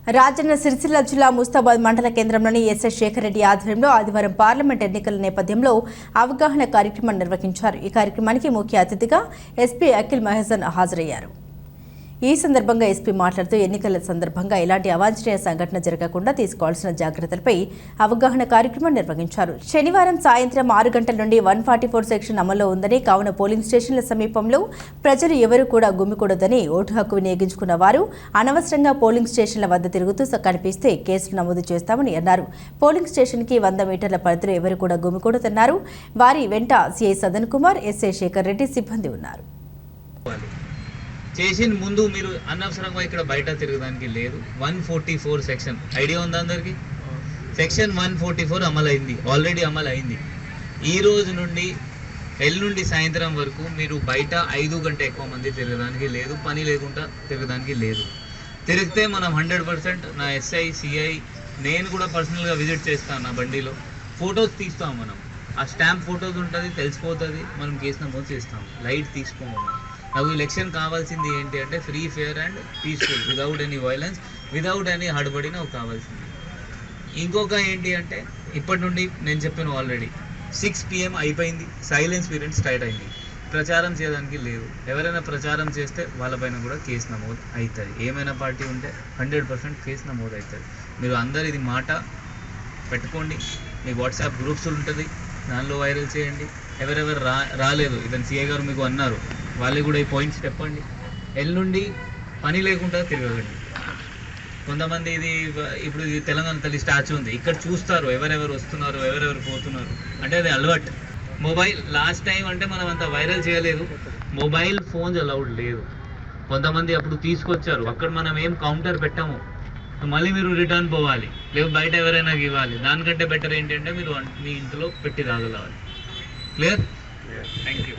రాజన్న సిరిసిల్ల జిల్లా ముస్తాబాద్ మండల కేంద్రంలోని ఎస్ఎస్ శేఖర్ రెడ్డి ఆధ్వర్యంలో ఆదివారం పార్లమెంట్ ఎన్నికల నేపథ్యంలో అవగాహన కార్యక్రమం నిర్వహించారు. ఈ కార్యక్రమానికి ముఖ్య అతిథిగా ఎస్పీ అఖిల్ మహేజన్ హాజరయ్యారు. ఈ సందర్భంగా ఎస్పీ మాట్లాడుతూ ఎన్నికల సందర్భంగా ఎలాంటి అవాంఛనీయ సంఘటన జరగకుండా తీసుకోవాల్సిన జాగ్రత్తలపై అవగాహన కార్యక్రమం నిర్వహించారు. శనివారం సాయంత్రం 6 గంటల నుండి 144 సెక్షన్ అమల్లో ఉందని, కావున పోలింగ్ స్టేషన్ల సమీపంలో ప్రజలు ఎవరూ కూడా గుమికూడదని, ఓటు హక్కు వినియోగించుకున్న వారు అనవసరంగా పోలింగ్ స్టేషన్ల వద్ద తిరుగుతూ కనిపిస్తే కేసులు నమోదు చేస్తామని అన్నారు. పోలింగ్ స్టేషన్కి 100 మీటర్ల పరిధిలో ఎవరు కూడా గుమికూడదన్నారు. వారి వెంట సిఐ సదన్ కుమార్, ఎస్ఐ శేఖర్ రెడ్డి సిబ్బంది ఉన్నారు. చేసిన ముందు మీరు అనవసరంగా ఇక్కడ బయట తిరగడానికి లేదు. 144 సెక్షన్ ఐడియా ఉంది అందరికి. సెక్షన్ 144 అమలైంది, ఆల్రెడీ అమలైంది. ఈ రోజు నుండి ఎల్లుండి సాయంత్రం వరకు మీరు బయట 5 గంట ఎక్కువ మంది తిరగడానికి లేదు, పని లేకుండా తిరగడానికి లేదు. తిరిగితే మనం 100% నా ఎస్ఐ సిఐ నేను కూడా పర్సనల్గా విజిట్ చేస్తాను. నా బండిలో ఫొటోస్ తీస్తాం. మనం ఆ స్టాంప్ ఫొటోస్ ఉంటుంది, తెలిసిపోతుంది. మనం కేసు నమోదు చేస్తాం. లైట్ తీసుకోము. నాకు ఎలక్షన్ కావాల్సింది ఏంటి అంటే free, fair and peaceful, without any violence, without any హడబడి నాకు కావాల్సింది. ఇంకొక ఏంటి అంటే ఇప్పటి నుండి నేను చెప్పాను ఆల్రెడీ 6 PM అయిపోయింది, సైలెన్స్ పీరియడ్ స్టార్ట్ అయింది. ప్రచారం చేయడానికి లేదు. ఎవరైనా ప్రచారం చేస్తే వాళ్ళపైన కూడా కేసు నమోదు అవుతుంది. ఏమైనా పార్టీ ఉంటే 100% కేసు నమోదు అవుతుంది. మీరు అందరు ఇది మాట పెట్టుకోండి. మీకు వాట్సాప్ గ్రూప్స్ ఉంటుంది, దానిలో వైరల్ చేయండి. ఎవరెవరు రాలేదు, ఇతను సిఐ గారు మీకు అన్నారు, వాళ్ళకి కూడా ఈ పాయింట్స్ చెప్పండి. ఎల్లుండి పని లేకుండా తిరగండి. కొంతమంది ఇప్పుడు ఇది తెలంగాణ తల్లి స్టాచ్యూ ఉంది, ఇక్కడ చూస్తారు ఎవరెవరు వస్తున్నారు, ఎవరెవరు పోతున్నారు. అంటే అది అలవాటు. మొబైల్ లాస్ట్ టైం అంటే మనం అంత వైరల్ చేయలేదు, మొబైల్ ఫోన్స్ అలౌడ్ లేదు. కొంతమంది అప్పుడు తీసుకొచ్చారు, అక్కడ మనం ఏం కౌంటర్ పెట్టాము. మళ్ళీ మీరు రిటర్న్ పోవాలి, లేదు బయట ఎవరైనా ఇవ్వాలి. దానికంటే బెటర్ ఏంటంటే మీరు మీ ఇంట్లో పెట్టి రాగలవాలి. క్లియర్? Thank you.